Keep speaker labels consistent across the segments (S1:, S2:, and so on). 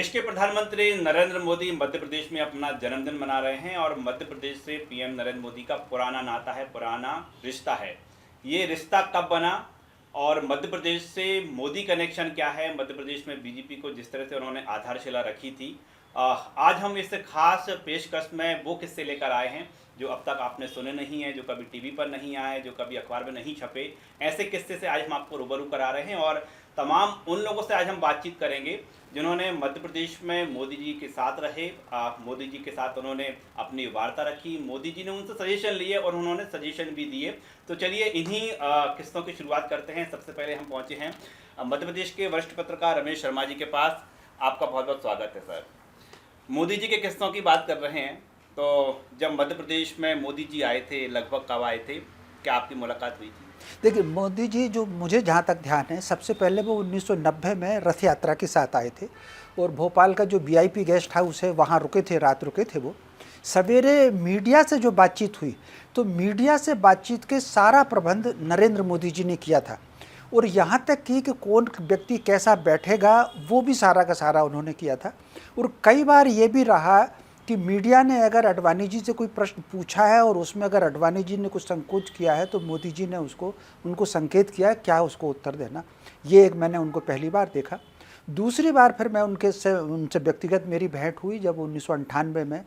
S1: देश के प्रधानमंत्री नरेंद्र मोदी मध्य प्रदेश में अपना जन्मदिन मना रहे हैं और मध्य प्रदेश से पीएम नरेंद्र मोदी का पुराना नाता है, पुराना रिश्ता है। ये रिश्ता कब बना और मध्य प्रदेश से मोदी कनेक्शन क्या है? मध्य प्रदेश में बीजेपी को जिस तरह से उन्होंने आधारशिला रखी थी, आज हम इस खास पेशकश में वो किस्से लेकर आए हैं जो अब तक आपने सुने नहीं है, जो कभी टीवी पर नहीं आए, जो कभी अखबार में नहीं छपे। ऐसे किस्से से आज हम आपको रूबरू करा रहे हैं और तमाम उन लोगों से आज हम बातचीत करेंगे जिन्होंने मध्य प्रदेश में मोदी जी के साथ रहे, मोदी जी के साथ उन्होंने अपनी वार्ता रखी, मोदी जी ने उनसे सजेशन लिए और उन्होंने सजेशन भी दिए। तो चलिए इन्हीं किस्सों की शुरुआत करते हैं। सबसे पहले हम पहुंचे हैं मध्य प्रदेश के वरिष्ठ पत्रकार रमेश शर्मा जी के पास। आपका बहुत बहुत स्वागत है सर। मोदी जी के किस्सों की बात कर रहे हैं, तो जब मध्य प्रदेश में मोदी जी आए थे, लगभग कब आए थे, क्या आपकी मुलाकात हुई थी?
S2: देखिए, मोदी जी जो मुझे जहाँ तक ध्यान है, सबसे पहले वो 1990 में रथ यात्रा के साथ आए थे और भोपाल का जो वीआईपी गेस्ट हाउस है वहाँ रुके थे, रात रुके थे। वो सवेरे मीडिया से जो बातचीत हुई, तो मीडिया से बातचीत के सारा प्रबंध नरेंद्र मोदी जी ने किया था और यहाँ तक कि कौन व्यक्ति कैसा बैठेगा वो भी सारा का सारा उन्होंने किया था। और कई बार ये भी रहा कि मीडिया ने अगर अडवाणी जी से कोई प्रश्न पूछा है और उसमें अगर अडवाणी जी ने कुछ संकोच किया है तो मोदी जी ने उनको संकेत किया क्या उसको उत्तर देना। ये एक मैंने उनको पहली बार देखा। दूसरी बार फिर मैं उनसे व्यक्तिगत मेरी भेंट हुई जब 1998 में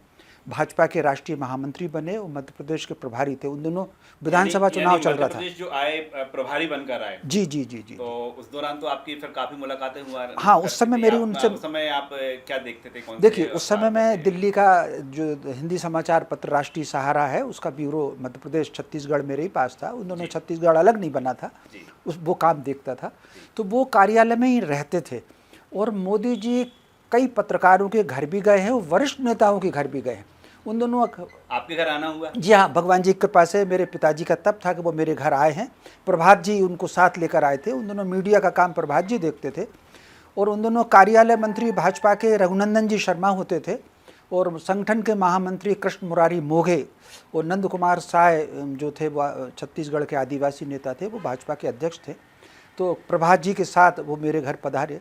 S2: भाजपा के राष्ट्रीय महामंत्री बने और मध्य प्रदेश के प्रभारी थे। उन दोनों विधानसभा चुनाव चल रहा था।
S1: जो आए प्रभारी बनकर आए।
S2: जी जी जी जी।
S1: तो उस दौरान तो आपकी फिर काफी मुलाकातें हुआ।
S2: हाँ, उस समय मेरी उनसे,
S1: उस समय आप क्या देखते थे? कौन
S2: देखिए, उस समय मैं दिल्ली का जो हिंदी समाचार पत्र राष्ट्रीय सहारा है उसका ब्यूरो मध्य प्रदेश छत्तीसगढ़ मेरे ही पास था। उन दोनों छत्तीसगढ़ अलग नहीं बना था, वो काम देखता था। तो वो कार्यालय में ही रहते थे और मोदी जी कई पत्रकारों के घर भी गए हैं और वरिष्ठ नेताओं के घर भी गए हैं। उन दोनों
S1: आपके घर आना हुआ?
S2: जी हाँ, भगवान जी की कृपा से मेरे पिताजी का तब था कि वो मेरे घर आए हैं। प्रभात जी उनको साथ लेकर आए थे। उन दोनों मीडिया का काम प्रभात जी देखते थे और उन दोनों कार्यालय मंत्री भाजपा के रघुनंदन जी शर्मा होते थे और संगठन के महामंत्री कृष्ण मुरारी मोघे और नंद कुमार साय जो थे वो छत्तीसगढ़ के आदिवासी नेता थे, वो भाजपा के अध्यक्ष थे। तो प्रभात जी के साथ वो मेरे घर पधारे।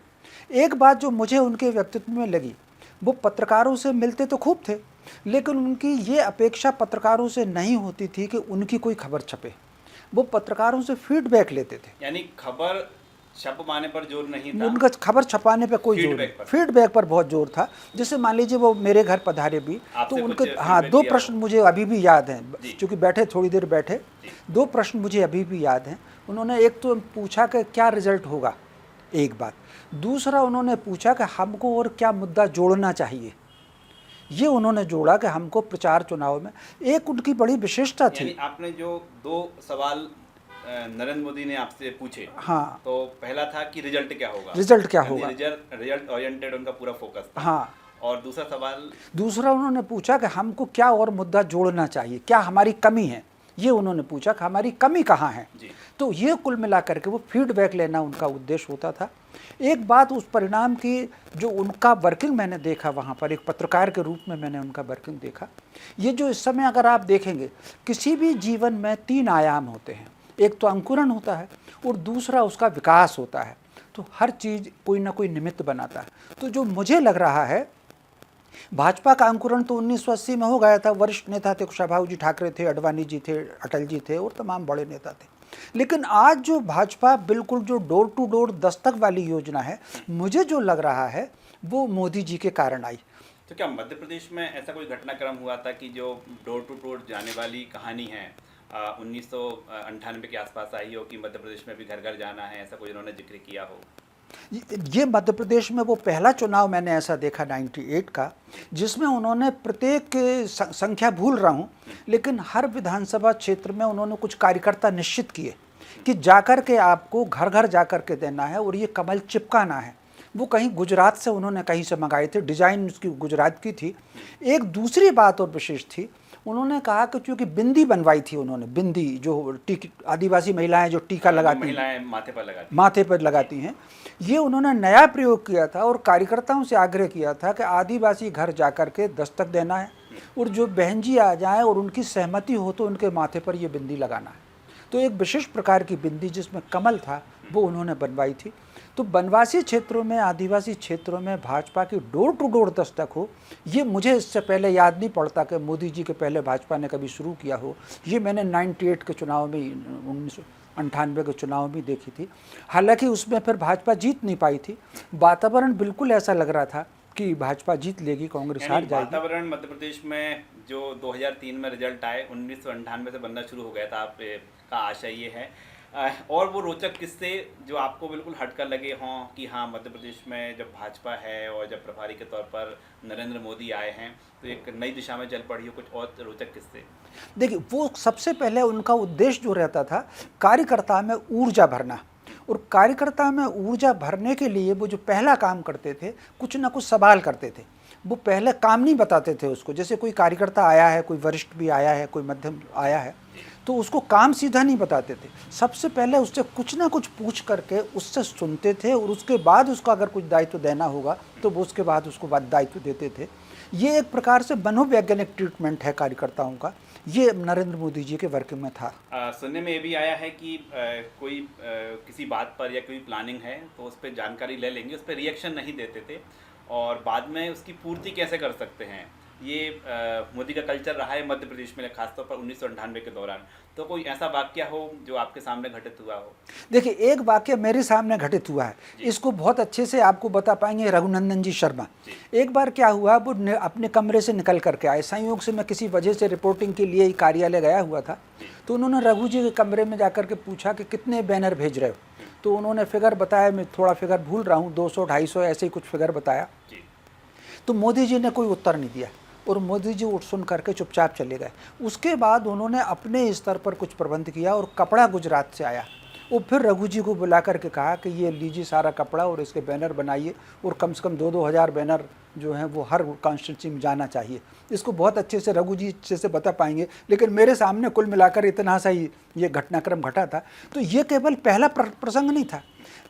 S2: एक बात जो मुझे उनके व्यक्तित्व में लगी, वो पत्रकारों से मिलते तो खूब थे लेकिन उनकी ये अपेक्षा पत्रकारों से नहीं होती थी कि उनकी कोई खबर छपे। वो पत्रकारों से फीडबैक लेते थे।
S1: यानी खबर छपवाने पर जोर नहीं था,
S2: उनका खबर छपाने पे कोई जोर नहीं, फीडबैक पर बहुत जोर था। जैसे मान लीजिए वो मेरे घर पधारे भी तो उनके दो प्रश्न मुझे अभी भी याद हैं, क्योंकि बैठे थोड़ी देर बैठे। दो प्रश्न मुझे अभी भी याद हैं। उन्होंने एक तो पूछा कि क्या रिजल्ट होगा, एक बात। दूसरा उन्होंने पूछा कि हमको और क्या मुद्दा जोड़ना चाहिए। ये उन्होंने जोड़ा कि हमको प्रचार चुनाव में, एक उनकी बड़ी विशेषता थी।
S1: आपने जो दो सवाल नरेंद्र मोदी ने आपसे पूछे,
S2: हाँ,
S1: तो पहला था कि रिजल्ट क्या होगा,
S2: रिजल्ट क्या होगा,
S1: रिजल्ट ओरिएंटेड उनका पूरा फोकस था।
S2: हाँ।
S1: और दूसरा सवाल,
S2: दूसरा उन्होंने पूछा कि हमको क्या और मुद्दा जोड़ना चाहिए, क्या हमारी कमी है। ये उन्होंने पूछा कि हमारी कमी कहाँ है। तो ये कुल मिलाकर के वो फीडबैक लेना उनका उद्देश्य होता था। एक बात उस परिणाम की जो उनका वर्किंग मैंने देखा वहाँ पर, एक पत्रकार के रूप में मैंने उनका वर्किंग देखा। ये जो इस समय अगर आप देखेंगे, किसी भी जीवन में तीन आयाम होते हैं, एक तो अंकुरण होता है और दूसरा उसका विकास होता है। तो हर चीज़ कोई ना कोई निमित्त बनाता है। तो जो मुझे लग रहा है, भाजपा का अंकुरण तो 1980 में हो गया था। वरिष्ठ नेता थे, कुशाभाऊ जी ठाकरे थे, अडवाणी जी थे, अटल जी थे और तमाम बड़े नेता थे। लेकिन आज जो भाजपा बिल्कुल जो डोर टू डोर दस्तक वाली योजना है, मुझे जो लग रहा है वो मोदी जी के कारण आई।
S1: तो क्या मध्य प्रदेश में ऐसा कोई घटनाक्रम हुआ था कि जो डोर टू डोर जाने वाली कहानी है 1998 के आसपास आई हो कि मध्य प्रदेश में भी घर घर जाना है, ऐसा कोई उन्होंने जिक्र किया हो?
S2: ये मध्य प्रदेश में वो पहला चुनाव मैंने ऐसा देखा 98 का, जिसमें उन्होंने प्रत्येक संख्या भूल रहा हूँ लेकिन हर विधानसभा क्षेत्र में उन्होंने कुछ कार्यकर्ता निश्चित किए कि जाकर के आपको घर घर जाकर के देना है और ये कमल चिपकाना है। वो कहीं गुजरात से उन्होंने कहीं से मंगाए थे, डिज़ाइन उसकी गुजरात की थी। एक दूसरी बात और विशेष थी, उन्होंने कहा कि चूँकि बिंदी बनवाई थी उन्होंने, बिंदी जो आदिवासी महिलाएं जो टीका लगाती हैं, माथे पर लगाती हैं, ये उन्होंने नया प्रयोग किया था और कार्यकर्ताओं से आग्रह किया था कि आदिवासी घर जाकर के दस्तक देना है और जो बहन जी आ जाएँ और उनकी सहमति हो तो उनके माथे पर ये बिंदी लगाना है। तो एक विशेष प्रकार की बिंदी जिसमें कमल था वो उन्होंने बनवाई थी। तो वनवासी क्षेत्रों में, आदिवासी क्षेत्रों में भाजपा की डोर टू डोर दस्तक हो, ये मुझे इससे पहले याद नहीं पड़ता कि मोदी जी के पहले भाजपा ने कभी शुरू किया हो। ये मैंने 98 के चुनाव में, 1998 के चुनाव में देखी थी। हालांकि उसमें फिर भाजपा जीत नहीं पाई थी। वातावरण बिल्कुल ऐसा लग रहा था कि भाजपा जीत लेगी, कांग्रेस हार जाएगी।
S1: वातावरण मध्य प्रदेश में जो 2003 में रिजल्ट आए, 1998 से बनना शुरू हो गया था, आपका आशय ये है। और वो रोचक किस्से जो आपको बिल्कुल हटकर लगे हों कि हाँ, मध्य प्रदेश में जब भाजपा है और जब प्रभारी के तौर पर नरेंद्र मोदी आए हैं तो एक नई दिशा में चल पड़ी हो, कुछ और रोचक किस्से?
S2: देखिए, वो सबसे पहले उनका उद्देश्य जो रहता था, कार्यकर्ता में ऊर्जा भरना। और कार्यकर्ता में ऊर्जा भरने के लिए वो जो पहला काम करते थे, कुछ ना कुछ सवाल करते थे। वो पहले काम नहीं बताते थे उसको। जैसे कोई कार्यकर्ता आया है, कोई वरिष्ठ भी आया है, कोई मध्यम आया है, तो उसको काम सीधा नहीं बताते थे। सबसे पहले उससे कुछ ना कुछ पूछ करके उससे सुनते थे, और उसके बाद उसको अगर कुछ दायित्व देना होगा तो वो उसके बाद उसको दायित्व देते थे। ये एक प्रकार से मनोवैज्ञानिक ट्रीटमेंट है कार्यकर्ताओं का। ये नरेंद्र मोदी जी के वर्क में था।
S1: सुनने में ये भी आया है कि कोई किसी बात पर या कोई प्लानिंग है तो उस पर जानकारी ले लेंगे, उस पर रिएक्शन नहीं देते थे और बाद में उसकी पूर्ति कैसे कर सकते हैं। ये मोदी का कल्चर रहा है मध्य प्रदेश में, खासतौर पर 1998 के दौरान। तो कोई ऐसा वाक्य हो जो आपके सामने घटित हुआ हो?
S2: देखिए, एक वाक्य मेरे सामने घटित हुआ है, इसको बहुत अच्छे से आपको बता पाएंगे रघुनंदन जी शर्मा। एक बार क्या हुआ, वो अपने कमरे से निकल करके आए। संयोग से मैं किसी वजह से रिपोर्टिंग के लिए कार्यालय गया हुआ था, तो उन्होंने रघु जी के कमरे में जाकर के पूछा कि कितने बैनर भेज रहे हो। तो उन्होंने फिगर बताया, मैं थोड़ा फिगर भूल रहा हूँ, 200 250 ऐसे ही कुछ फिगर बताया। तो मोदी जी ने कोई उत्तर नहीं दिया और मोदी जी उठ सुन करके चुपचाप चले गए। उसके बाद उन्होंने अपने स्तर पर कुछ प्रबंध किया और कपड़ा गुजरात से आया। वो फिर रघु जी को बुला करके कहा कि ये लीजिए सारा कपड़ा और इसके बैनर बनाइए, और कम से कम 2-2 हज़ार बैनर जो हैं वो हर कॉन्स्टिट्यूंसी में जाना चाहिए। इसको बहुत अच्छे से रघु जी अच्छे से बता पाएंगे, लेकिन मेरे सामने कुल मिलाकर इतना सा ही ये घटनाक्रम घटा था। तो ये केवल पहला प्रसंग नहीं था,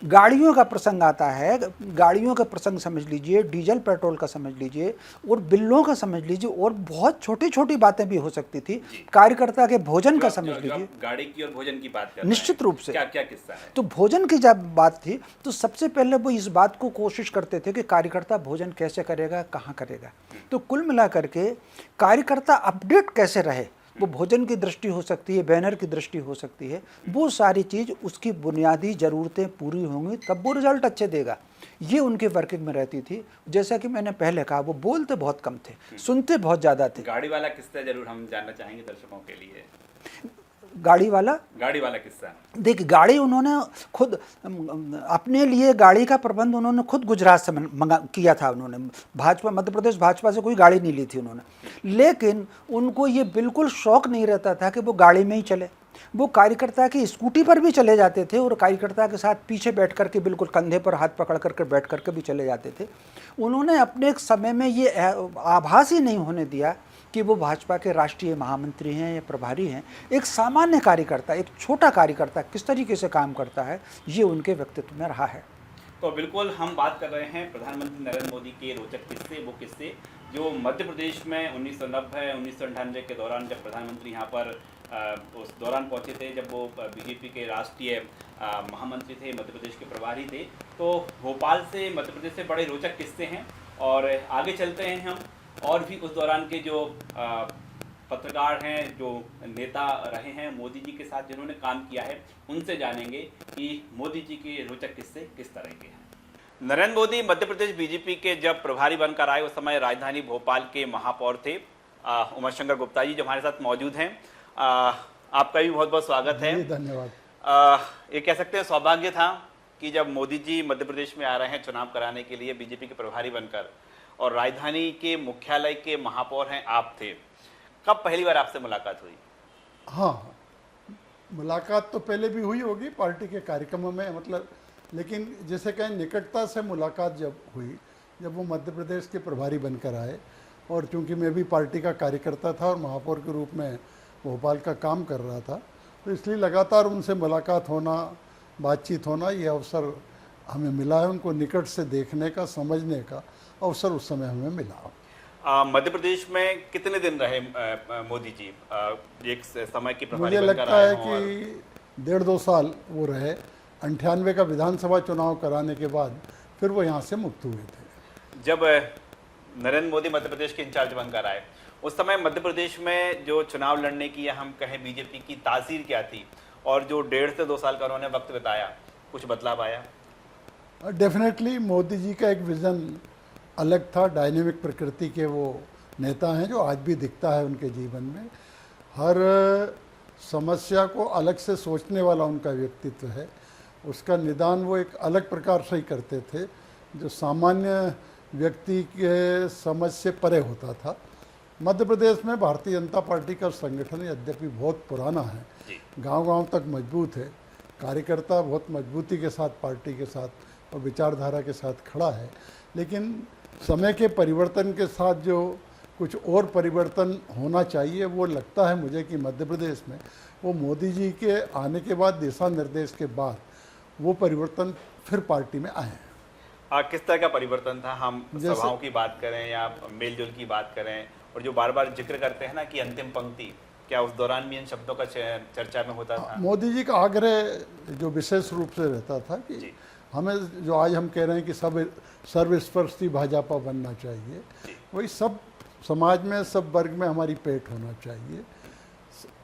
S2: गाड़ियों का प्रसंग आता है। गाड़ियों का प्रसंग समझ लीजिए, डीजल पेट्रोल का समझ लीजिए, और बिलों का समझ लीजिए, और बहुत छोटी छोटी बातें भी हो सकती थी। कार्यकर्ता के भोजन का समझ लीजिए।
S1: गाड़ी की और भोजन की बात कर
S2: निश्चित रूप से
S1: क्या क्या किस्सा है?
S2: तो भोजन की जब बात थी तो सबसे पहले वो इस बात को कोशिश करते थे कि कार्यकर्ता भोजन कैसे करेगा, कहाँ करेगा। तो कुल मिलाकर के कार्यकर्ता अपडेट कैसे रहे, वो भोजन की दृष्टि हो सकती है, बैनर की दृष्टि हो सकती है, वो सारी चीज़ उसकी बुनियादी ज़रूरतें पूरी होंगी तब वो रिजल्ट अच्छे देगा। ये उनके वर्किंग में रहती थी। जैसा कि मैंने पहले कहा, वो बोलते बहुत कम थे, सुनते बहुत ज़्यादा थे।
S1: गाड़ी वाला किस्सा जरूर हम जानना चाहेंगे दर्शकों के लिए।
S2: गाड़ी वाला
S1: किस्सा।
S2: देखिए, गाड़ी उन्होंने खुद अपने लिए गाड़ी का प्रबंध उन्होंने खुद गुजरात से किया था। उन्होंने भाजपा, मध्य प्रदेश भाजपा से कोई गाड़ी नहीं ली थी उन्होंने। लेकिन उनको ये बिल्कुल शौक नहीं रहता था कि वो गाड़ी में ही चले। वो कार्यकर्ता की स्कूटी पर भी चले जाते थे और कार्यकर्ता के साथ पीछे बैठ करके, बिल्कुल कंधे पर हाथ पकड़ करके बैठ करके भी चले जाते थे। उन्होंने अपने एक समय में ये आभास ही नहीं होने दिया कि वो भाजपा के राष्ट्रीय महामंत्री हैं या प्रभारी हैं। एक सामान्य कार्यकर्ता, एक छोटा कार्यकर्ता किस तरीके से काम करता है, ये उनके व्यक्तित्व में रहा है।
S1: तो बिल्कुल हम बात कर रहे हैं प्रधानमंत्री नरेंद्र मोदी के रोचक किस्से, वो किस्से जो मध्य प्रदेश में 1990-1998 के दौरान जब प्रधानमंत्री यहाँ पर उस दौरान पहुँचे थे, जब वो बीजेपी के राष्ट्रीय महामंत्री थे, मध्य प्रदेश के प्रभारी थे। तो भोपाल से, मध्य प्रदेश से बड़े रोचक किस्से हैं। और आगे चलते हैं हम, और भी उस दौरान के जो पत्रकार हैं, जो नेता रहे हैं मोदी जी के साथ जिन्होंने काम किया है, उनसे जानेंगे कि मोदी जी के रोचक किस्से किस तरह के हैं। नरेंद्र मोदी मध्य प्रदेश बीजेपी के जब प्रभारी बनकर आए, उस समय राजधानी भोपाल के महापौर थे उमर शंकर गुप्ता जी, जो हमारे साथ मौजूद हैं। आपका भी बहुत बहुत स्वागत है।
S3: धन्यवाद।
S1: ये कह सकते हैं सौभाग्य था कि जब मोदी जी मध्य प्रदेश में आ रहे हैं चुनाव कराने के लिए बीजेपी के प्रभारी बनकर, और राजधानी के मुख्यालय के महापौर हैं आप थे। कब पहली बार आपसे मुलाकात हुई?
S3: हाँ, मुलाकात तो पहले भी हुई होगी पार्टी के कार्यक्रमों में, मतलब, लेकिन जैसे कहें निकटता से मुलाकात जब हुई, जब वो मध्य प्रदेश के प्रभारी बनकर आए, और चूंकि मैं भी पार्टी का कार्यकर्ता था और महापौर के रूप में भोपाल का काम कर रहा था, तो इसलिए लगातार उनसे मुलाकात होना, बातचीत होना, ये अवसर हमें मिला है। उनको निकट से देखने का, समझने का अवसर उस समय हमें मिला।
S1: मध्य प्रदेश में कितने दिन रहे मोदी जी? एक समय की प्रभारी
S3: मुझे
S1: बनकर
S3: लगता
S1: आए
S3: है
S1: हों
S3: कि 1.5-2 साल वो रहे। 98 का विधानसभा चुनाव कराने के बाद फिर वो यहाँ से मुक्त हुए थे।
S1: जब नरेंद्र मोदी मध्य प्रदेश के इंचार्ज बनकर आए, उस समय मध्य प्रदेश में जो चुनाव लड़ने की या हम कहें बीजेपी की तासीर क्या थी, और जो 1.5 से 2 साल का उन्होंने वक्त बिताया, कुछ बदलाव आया?
S3: डेफिनेटली मोदी जी का एक विज़न अलग था। डायनेमिक प्रकृति के वो नेता हैं जो आज भी दिखता है उनके जीवन में। हर समस्या को अलग से सोचने वाला उनका व्यक्तित्व है। उसका निदान वो एक अलग प्रकार से ही करते थे, जो सामान्य व्यक्ति के समझ से परे होता था। मध्य प्रदेश में भारतीय जनता पार्टी का संगठन यद्यपि बहुत पुराना है, गांव-गांव तक मजबूत है, कार्यकर्ता बहुत मजबूती के साथ पार्टी के साथ और विचारधारा के साथ खड़ा है, लेकिन समय के परिवर्तन के साथ जो कुछ और परिवर्तन होना चाहिए, वो लगता है मुझे कि मध्य प्रदेश में वो मोदी जी के आने के बाद, दिशा निर्देश के बाद वो परिवर्तन फिर पार्टी में आए हैं।
S1: किस तरह का परिवर्तन था? हम सभाओं की बात करें या मेलजोल की बात करें, और जो बार बार जिक्र करते हैं ना कि अंतिम पंक्ति, क्या उस दौरान भी इन शब्दों का चर्चा में होता था?
S3: मोदी जी का आग्रह जो विशेष रूप से रहता था कि हमें, जो आज हम कह रहे हैं कि सब सर्वस्पर्शी भाजपा बनना चाहिए, वही सब समाज में, सब वर्ग में हमारी पेठ होना चाहिए।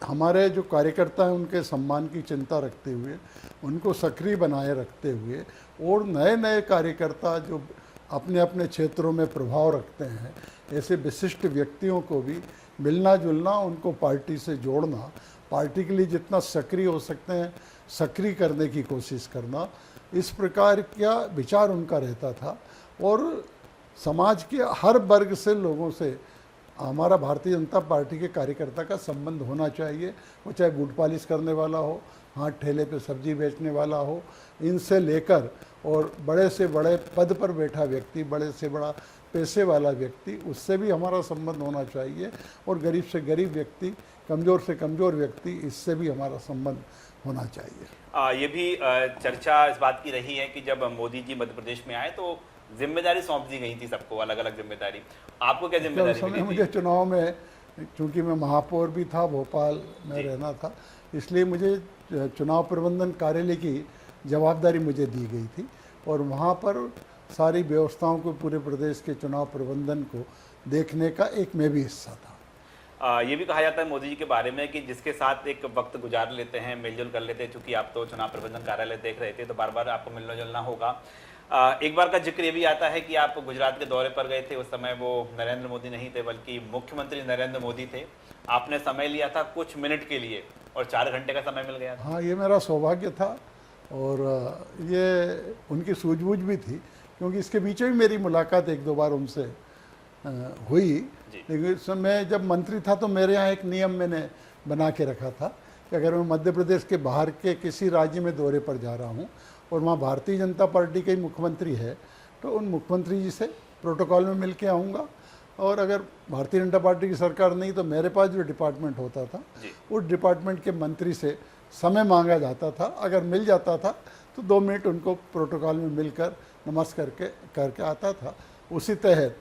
S3: हमारे जो कार्यकर्ता हैं उनके सम्मान की चिंता रखते हुए, उनको सक्रिय बनाए रखते हुए, और नए नए कार्यकर्ता जो अपने अपने क्षेत्रों में प्रभाव रखते हैं, ऐसे विशिष्ट व्यक्तियों को भी मिलना जुलना, उनको पार्टी से जोड़ना, पार्टी के लिए जितना सक्रिय हो सकते हैं सक्रिय करने की कोशिश करना, इस प्रकार का विचार उनका रहता था। और समाज के हर वर्ग से लोगों से हमारा भारतीय जनता पार्टी के कार्यकर्ता का संबंध होना चाहिए। वो चाहे बूट पॉलिश करने वाला हो, हाथ ठेले पे सब्जी बेचने वाला हो, इनसे लेकर और बड़े से बड़े पद पर बैठा व्यक्ति, बड़े से बड़ा पैसे वाला व्यक्ति, उससे भी हमारा संबंध होना चाहिए। और गरीब से गरीब व्यक्ति, कमज़ोर से कमज़ोर व्यक्ति, इससे भी हमारा संबंध होना चाहिए।
S1: ये भी चर्चा इस बात की रही है कि जब मोदी जी मध्य प्रदेश में आए तो जिम्मेदारी सौंप दी गई थी सबको, अलग अलग जिम्मेदारी। आपको क्या जिम्मेदारी मिली थी?
S3: मुझे चुनाव में, चूँकि मैं महापौर भी था, भोपाल में रहना था, इसलिए मुझे चुनाव प्रबंधन कार्यालय की जवाबदारी मुझे दी गई थी, और वहाँ पर सारी व्यवस्थाओं को, पूरे प्रदेश के चुनाव प्रबंधन को देखने का एक मैं भी हिस्सा था।
S1: ये भी कहा जाता है मोदी जी के बारे में कि जिसके साथ एक वक्त गुजार लेते हैं, मेलजोल कर लेते हैं, चूँकि आप तो चुनाव प्रबंधन कार्यालय देख रहे थे तो बार बार आपको मिलना जुलना होगा। एक बार का जिक्र ये भी आता है कि आप गुजरात के दौरे पर गए थे, उस समय वो नरेंद्र मोदी नहीं थे बल्कि मुख्यमंत्री नरेंद्र मोदी थे। आपने समय लिया था कुछ मिनट के लिए और 4 घंटे का समय मिल गया था।
S3: हाँ, ये मेरा सौभाग्य था और ये उनकी सूझबूझ भी थी, क्योंकि इसके बीच में मेरी मुलाकात 1-2 बार उनसे हुई। लेकिन उस समय जब मंत्री था तो मेरे यहाँ एक नियम मैंने बना के रखा था कि अगर मैं मध्य प्रदेश के बाहर के किसी राज्य में दौरे पर जा रहा हूँ और वहाँ भारतीय जनता पार्टी के ही मुख्यमंत्री है, तो उन मुख्यमंत्री जी से प्रोटोकॉल में मिल के आऊँगा, और अगर भारतीय जनता पार्टी की सरकार नहीं तो मेरे पास जो डिपार्टमेंट होता था उस डिपार्टमेंट के मंत्री से समय मांगा जाता था। अगर मिल जाता था तो 2 मिनट उनको प्रोटोकॉल में मिलकर नमस्कार करके आता था। उसी तहत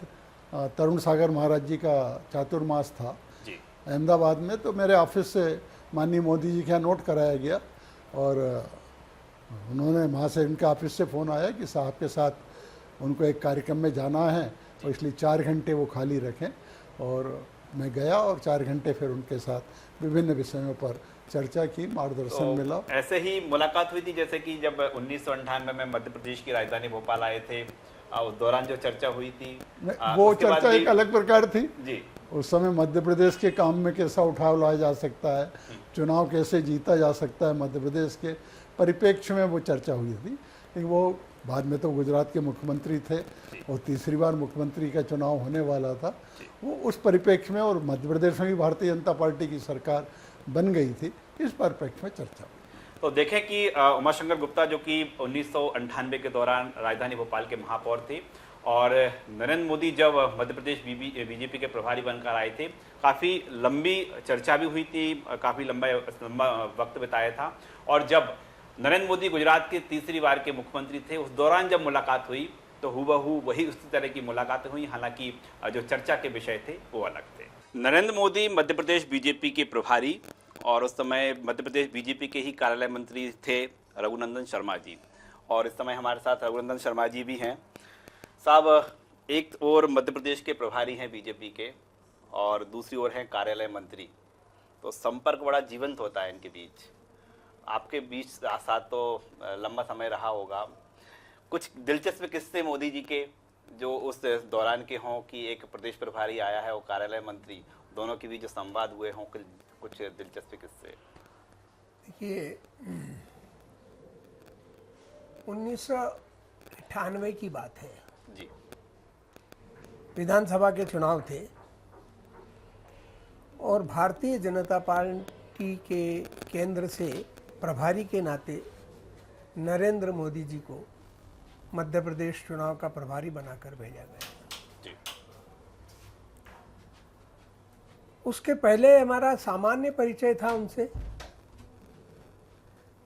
S3: तरुण सागर महाराज जी का चातुर्मास था अहमदाबाद में, तो मेरे ऑफिस से माननीय मोदी जी के यहाँ नोट कराया गया, और उन्होंने वहाँ से, उनके ऑफिस से फ़ोन आया कि साहब के साथ उनको एक कार्यक्रम में जाना है, और इसलिए 4 घंटे वो खाली रखें। और मैं गया और 4 घंटे फिर उनके साथ विभिन्न विषयों पर चर्चा की, मार्गदर्शन मिला।
S1: ऐसे ही मुलाकात हुई थी जैसे कि जब 1998 में मध्य प्रदेश की राजधानी भोपाल आए थे, उस दौरान जो चर्चा हुई थी,
S3: वो चर्चा एक अलग प्रकार थी
S1: जी।
S3: उस समय मध्य प्रदेश के काम में कैसा उठाव लाया जा सकता है, चुनाव कैसे जीता जा सकता है, मध्य प्रदेश के परिप्रेक्ष्य में वो चर्चा हुई थी। लेकिन वो बाद में तो गुजरात के मुख्यमंत्री थे और तीसरी बार मुख्यमंत्री का चुनाव होने वाला था, वो उस परिप्रेक्ष्य में, और मध्य प्रदेश में भी भारतीय जनता पार्टी की सरकार बन गई थी, इस परिप्रेक्ष्य में चर्चा हुई।
S1: तो देखें कि उमाशंकर गुप्ता जो कि 1998 के दौरान राजधानी भोपाल के महापौर थे, और नरेंद्र मोदी जब मध्य प्रदेश बीजेपी के प्रभारी बनकर आए थे, काफ़ी लंबी चर्चा भी हुई थी, काफ़ी लंबा वक्त बिताया था। और जब नरेंद्र मोदी गुजरात के तीसरी बार के मुख्यमंत्री थे, उस दौरान जब मुलाकात हुई तो हूबहू वही उसी तरह की मुलाकातें हुई, हालांकि जो चर्चा के विषय थे वो अलग थे। नरेंद्र मोदी मध्य प्रदेश बीजेपी के प्रभारी और उस समय मध्य प्रदेश बीजेपी के ही कार्यालय मंत्री थे रघुनंदन शर्मा जी, और इस समय हमारे साथ रघुनंदन शर्मा जी भी हैं। साहब, एक ओर मध्य प्रदेश के प्रभारी हैं बीजेपी के और दूसरी ओर हैं कार्यालय मंत्री, तो संपर्क बड़ा जीवंत होता है इनके बीच। आपके बीच साथ तो लंबा समय रहा होगा। कुछ दिलचस्प किस्से मोदी जी के जो उस दौरान के हों कि एक प्रदेश प्रभारी आया है और कार्यालय मंत्री, दोनों के बीच जो संवाद हुए हों, कुछ दिलचस्प किस्से।
S4: देखिए, 1998 की बात है,
S1: जी
S4: विधानसभा के चुनाव थे और भारतीय जनता पार्टी के केंद्र से प्रभारी के नाते नरेंद्र मोदी जी को मध्य प्रदेश चुनाव का प्रभारी बनाकर भेजा गया।
S1: जी
S4: उसके पहले हमारा सामान्य परिचय था उनसे,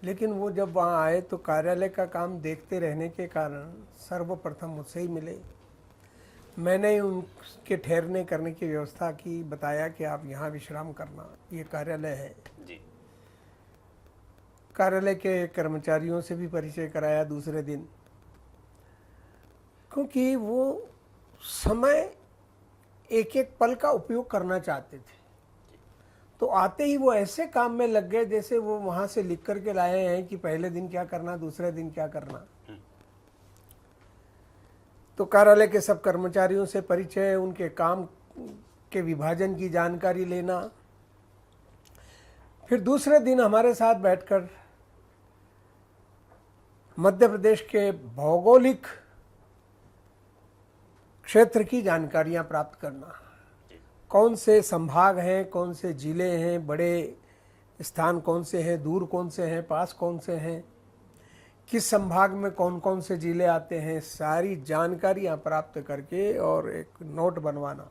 S4: लेकिन वो जब वहाँ आए तो कार्यालय का काम देखते रहने के कारण सर्वप्रथम मुझसे ही मिले। मैंने उनके ठहरने करने की व्यवस्था की, बताया कि आप यहाँ विश्राम करना, ये कार्यालय है।
S1: जी
S4: कार्यालय के कर्मचारियों से भी परिचय कराया दूसरे दिन, क्योंकि वो समय एक एक पल का उपयोग करना चाहते थे। तो आते ही वो ऐसे काम में लग गए जैसे वो वहाँ से लिख करके लाए हैं कि पहले दिन क्या करना, दूसरे दिन क्या करना। तो कार्यालय के सब कर्मचारियों से परिचय, उनके काम के विभाजन की जानकारी लेना। फिर दूसरे दिन हमारे साथ बैठकर मध्य प्रदेश के भौगोलिक क्षेत्र की जानकारियां प्राप्त करना। कौन से संभाग हैं, कौन से जिले हैं, बड़े स्थान कौन से हैं, दूर कौन से हैं, पास कौन से हैं, किस संभाग में कौन कौन से जिले आते हैं, सारी जानकारियां प्राप्त करके और एक नोट बनवाना।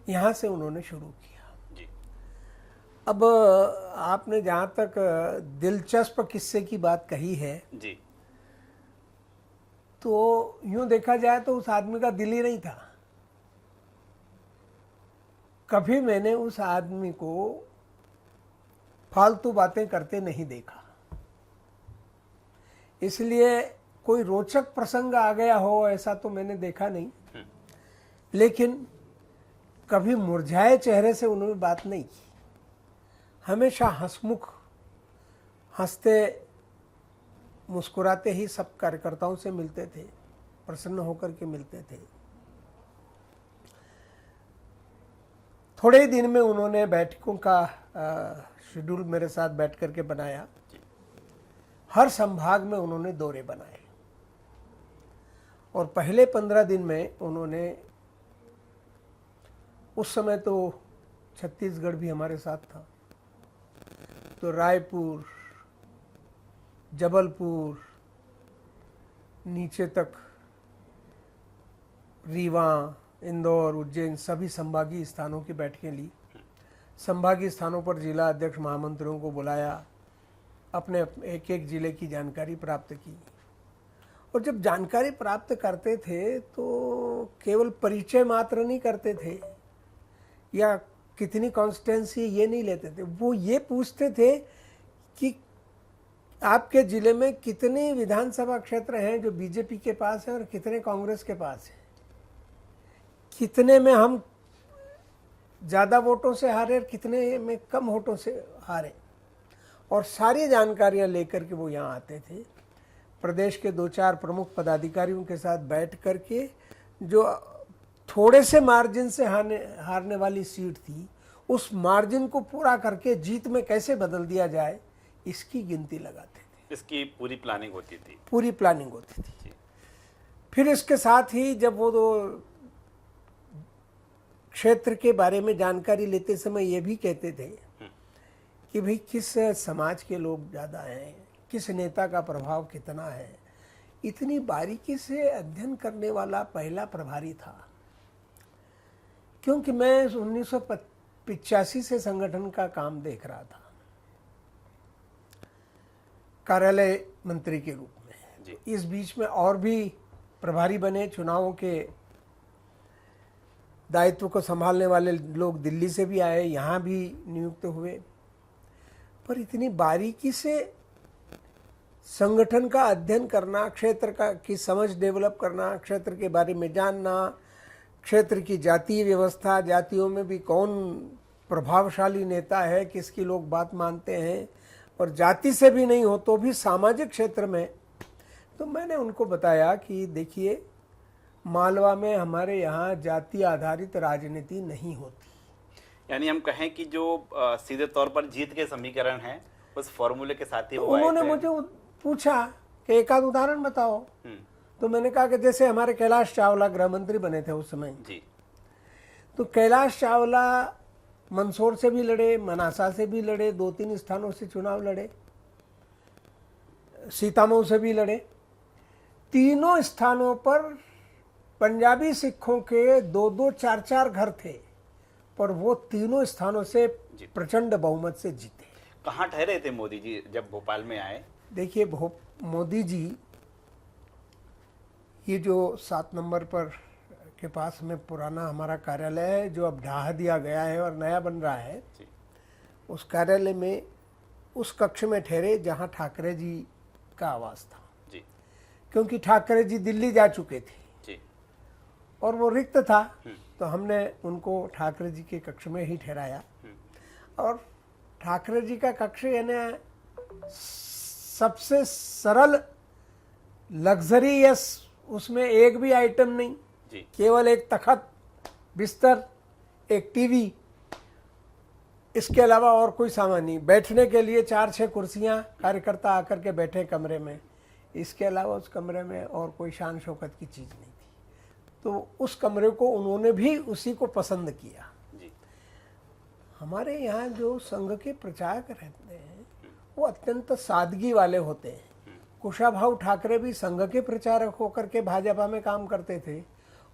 S4: यहाँ से उन्होंने शुरू किया।
S1: जी
S4: अब आपने जहाँ तक दिलचस्प किस्से की बात कही है,
S1: जी
S4: तो यूं देखा जाए तो उस आदमी का दिल ही नहीं था। कभी मैंने उस आदमी को फालतू बातें करते नहीं देखा, इसलिए कोई रोचक प्रसंग आ गया हो ऐसा तो मैंने देखा नहीं। लेकिन कभी मुरझाए चेहरे से उन्होंने बात नहीं की। हमेशा हंसमुख, हंसते मुस्कुराते ही सब कार्यकर्ताओं से मिलते थे, प्रसन्न होकर के मिलते थे। थोड़े ही दिन में उन्होंने बैठकों का शेड्यूल मेरे साथ बैठ करके बनाया। हर संभाग में उन्होंने दौरे बनाए और पहले 15 दिन में उन्होंने, उस समय तो छत्तीसगढ़ भी हमारे साथ था, तो रायपुर, जबलपुर, नीचे तक रीवा, इंदौर, उज्जैन, सभी संभागीय स्थानों की बैठकें ली। संभागीय स्थानों पर जिला अध्यक्ष महामंत्रियों को बुलाया, अपने एक एक जिले की जानकारी प्राप्त की। और जब जानकारी प्राप्त करते थे तो केवल परिचय मात्र नहीं करते थे या कितनी कॉन्स्टिट्यूंसी ये नहीं लेते थे, वो ये पूछते थे कि आपके ज़िले में कितने विधानसभा क्षेत्र हैं जो बीजेपी के पास हैं और कितने कांग्रेस के पास हैं, कितने में हम ज़्यादा वोटों से हारे और कितने में कम वोटों से हारे। और सारी जानकारियां लेकर के वो यहाँ आते थे। प्रदेश के 2-4 प्रमुख पदाधिकारियों के साथ बैठ करके जो थोड़े से मार्जिन से हारने वाली सीट थी, उस मार्जिन को पूरा करके जीत में कैसे बदल दिया जाए, इसकी गिनती लगाते थे।
S1: इसकी पूरी प्लानिंग होती थी।
S4: पूरी प्लानिंग होती थी। फिर इसके साथ ही जब वो दो क्षेत्र के बारे में जानकारी लेते समय ये भी कहते थे कि भाई किस समाज के लोग ज़्यादा हैं, किस नेता का प्रभाव कितना है। इतनी बारीकी से अध्ययन करने वाला पहला प्रभारी था, क्योंकि मैं 1985 से संगठन का काम देख रहा था कार्यालय मंत्री के रूप में।
S1: जी।
S4: इस बीच में और भी प्रभारी बने, चुनावों के दायित्व को संभालने वाले लोग दिल्ली से भी आए, यहाँ भी नियुक्त हुए। पर इतनी बारीकी से संगठन का अध्ययन करना, क्षेत्र की समझ डेवलप करना, क्षेत्र के बारे में जानना, क्षेत्र की जातीय व्यवस्था, जातियों में भी कौन प्रभावशाली नेता है, किसकी लोग बात मानते हैं, और जाति से भी नहीं हो तो भी सामाजिक क्षेत्र में। तो मैंने उनको बताया कि देखिए, मालवा में हमारे यहाँ जाति आधारित राजनीति नहीं होती।
S1: यानी हम कहें कि जो सीधे तौर पर जीत के समीकरण हैं उस फॉर्मूले के साथ ही
S4: तो
S1: वो आए
S4: उन्होंने
S1: थे।
S4: मुझे पूछा कि एक आध उदाहरण बताओ। तो मैंने कहा कि जैसे हमारे कैलाश चावला गृह मंत्री बने थे उस समय,
S1: जी
S4: तो कैलाश चावला मंदसौर से भी लड़े, मनासा से भी लड़े, 2-3 स्थानों से चुनाव लड़े, सीतामऊ से भी लड़े। तीनों स्थानों पर पंजाबी सिखों के 2-2, 4-4 घर थे, पर वो तीनों स्थानों से प्रचंड बहुमत से जीते।
S1: कहाँ ठहरे थे मोदी जी जब भोपाल में आए?
S4: देखिए, मोदी जी, ये जो 7 नंबर पर के पास में पुराना हमारा कार्यालय है, जो अब ढहा दिया गया है और नया बन रहा है,
S1: जी।
S4: उस कार्यालय में उस कक्ष में ठहरे जहाँ ठाकरे जी का आवास था,
S1: जी
S4: क्योंकि ठाकरे जी दिल्ली जा चुके थे
S1: जी
S4: और वो रिक्त था, तो हमने उनको ठाकरे जी के कक्ष में ही ठहराया। और ठाकरे जी का कक्ष यानी सबसे सरल, लग्जरियस, उसमें एक भी आइटम नहीं,
S1: जी
S4: केवल एक तखत, बिस्तर, एक टीवी, इसके अलावा और कोई सामान नहीं। बैठने के लिए 4-6 कुर्सियां, कार्यकर्ता आकर के बैठे कमरे में, इसके अलावा उस कमरे में और कोई शान शौकत की चीज़ नहीं थी। तो उस कमरे को उन्होंने भी उसी को पसंद किया।
S1: जी
S4: हमारे यहाँ जो संघ के प्रचारक रहते हैं वो अत्यंत सादगी वाले होते हैं। कुशाभाऊ ठाकरे भी संघ के प्रचारक होकर के भाजपा में काम करते थे,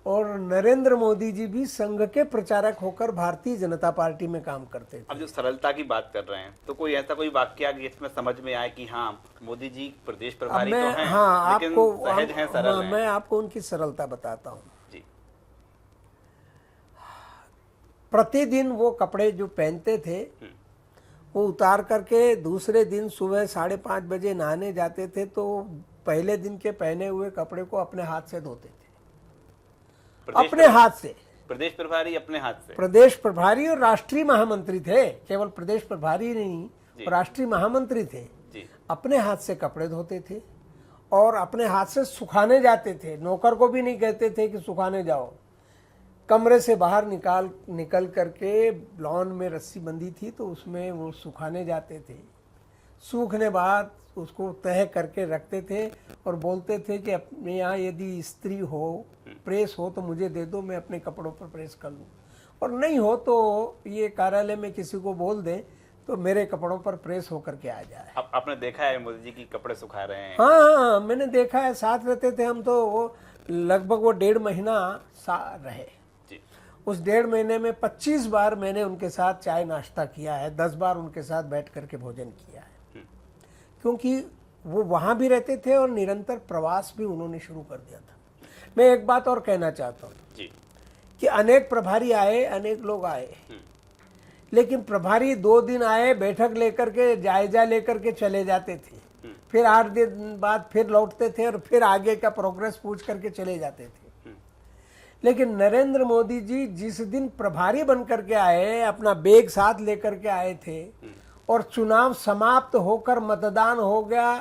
S4: और नरेंद्र मोदी जी भी संघ के प्रचारक होकर भारतीय जनता पार्टी में काम करते थे।
S1: अब जो सरलता की बात कर रहे हैं, तो कोई ऐसा कोई वाक्य जिसमें समझ में आए कि हाँ, मोदी जी प्रदेश प्रभारी तो हैं,
S4: हाँ,
S1: लेकिन
S4: आपको
S1: सहज हैं, सरल हैं।
S4: मैं आपको उनकी सरलता बताता हूँ।
S1: जी
S4: प्रतिदिन वो कपड़े जो पहनते थे वो उतार करके दूसरे दिन सुबह 5:30 बजे नहाने जाते थे, तो पहले दिन के पहने हुए कपड़े को अपने हाथ से धोते थे, अपने हाथ से।
S1: प्रदेश प्रभारी अपने हाथ से?
S4: प्रदेश प्रभारी और राष्ट्रीय महामंत्री थे, केवल प्रदेश प्रभारी नहीं, राष्ट्रीय महामंत्री थे।
S1: जी
S4: अपने हाथ से कपड़े धोते थे और अपने हाथ से सुखाने जाते थे। नौकर को भी नहीं कहते थे कि सुखाने जाओ। कमरे से बाहर निकल करके लॉन में रस्सी बंधी थी, तो उसमें वो सुखाने जाते थे। सूखने बाद उसको तह करके रखते थे और बोलते थे कि अपने यहाँ यदि इस्त्री हो, प्रेस हो तो मुझे दे दो, मैं अपने कपड़ों पर प्रेस कर लूँ, और नहीं हो तो ये कार्यालय में किसी को बोल दें तो मेरे कपड़ों पर प्रेस होकर के आ जाए।
S1: आपने देखा है मोदी जी की कपड़े सुखा रहे हैं?
S4: हाँ, मैंने देखा है, साथ रहते थे हम, तो वो लगभग वो 1.5 महीना रहे।
S1: जी
S4: उस 1.5 महीने में 25 बार मैंने उनके साथ चाय नाश्ता किया है, 10 बार उनके साथ बैठ करके भोजन किया है, क्योंकि वो वहाँ भी रहते थे और निरंतर प्रवास भी उन्होंने शुरू कर दिया था। मैं एक बात और कहना चाहता हूँ
S1: जी
S4: कि अनेक प्रभारी आए, अनेक लोग आए, लेकिन प्रभारी 2 दिन आए, बैठक लेकर के, जायजा लेकर के चले जाते थे, फिर 8 दिन बाद फिर लौटते थे और फिर आगे का प्रोग्रेस पूछ करके चले जाते थे। लेकिन नरेंद्र मोदी जी जिस दिन प्रभारी बन करके आए, अपना बैग साथ लेकर के आए थे, और चुनाव समाप्त होकर मतदान हो गया,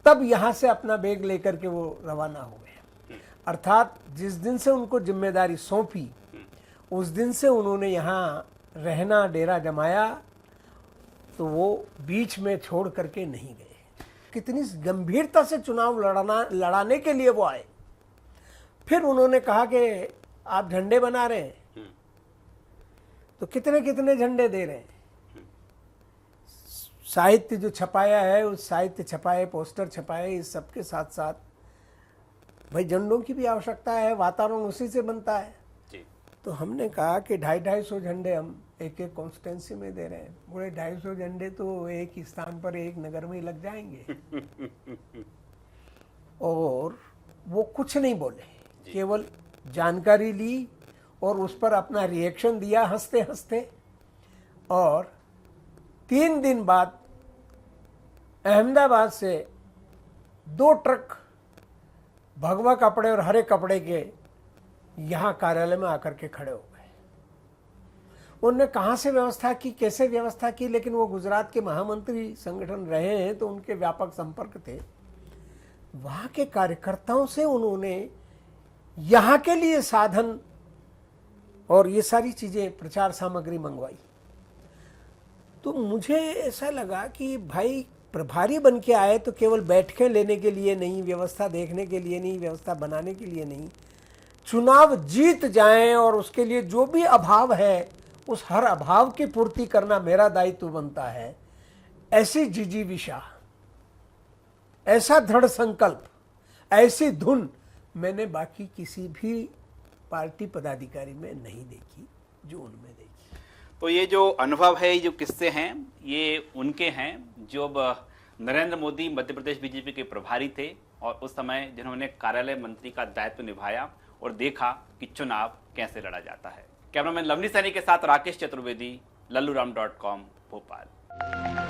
S4: तब यहाँ से अपना बैग लेकर के वो रवाना हो गए। अर्थात जिस दिन से उनको जिम्मेदारी सौंपी, उस दिन से उन्होंने यहाँ रहना, डेरा जमाया, तो वो बीच में छोड़ करके नहीं गए। कितनी गंभीरता से चुनाव लड़ाने के लिए वो आए। फिर उन्होंने कहा कि आप झंडे बना रहे हैं, तो कितने कितने झंडे दे रहे हैं। साहित्य जो छपाया है, उस साहित्य छपाए, पोस्टर छपाए, इस सब के साथ साथ भाई झंडों की भी आवश्यकता है, वातावरण उसी से बनता है।
S1: जी
S4: तो हमने कहा कि 250 झंडे हम एक एक कॉन्स्टिट्यूंसी में दे रहे हैं। पूरे 250 झंडे तो एक ही स्थान पर, एक नगर में लग जाएंगे। और वो कुछ नहीं बोले, केवल जानकारी ली और उस पर अपना रिएक्शन दिया हंसते हंसते। और 3 दिन बाद अहमदाबाद से 2 ट्रक भगवा कपड़े और हरे कपड़े के यहाँ कार्यालय में आकर के खड़े हो गए। उनने कहाँ से व्यवस्था की, कैसे व्यवस्था की, लेकिन वो गुजरात के महामंत्री संगठन रहे हैं तो उनके व्यापक संपर्क थे। वहाँ के कार्यकर्ताओं से उन्होंने यहाँ के लिए साधन और ये सारी चीज़ें, प्रचार सामग्री मंगवाई। तो मुझे ऐसा लगा कि भाई प्रभारी बन के आए तो केवल बैठकें लेने के लिए नहीं, व्यवस्था देखने के लिए नहीं, व्यवस्था बनाने के लिए नहीं, चुनाव जीत जाएं और उसके लिए जो भी अभाव है उस हर अभाव की पूर्ति करना मेरा दायित्व बनता है। ऐसी जिजीविषा, ऐसा दृढ़ संकल्प, ऐसी धुन मैंने बाकी किसी भी पार्टी पदाधिकारी में नहीं देखी जो उनमें देखी।
S1: तो ये जो अनुभव है, ये जो किस्से हैं, ये उनके हैं जो नरेंद्र मोदी मध्य प्रदेश बीजेपी के प्रभारी थे और उस समय जिन्होंने कार्यालय मंत्री का दायित्व निभाया और देखा कि चुनाव कैसे लड़ा जाता है। कैमरामैन लवनी सैनी के साथ राकेश चतुर्वेदी, लल्लूराम.com, भोपाल।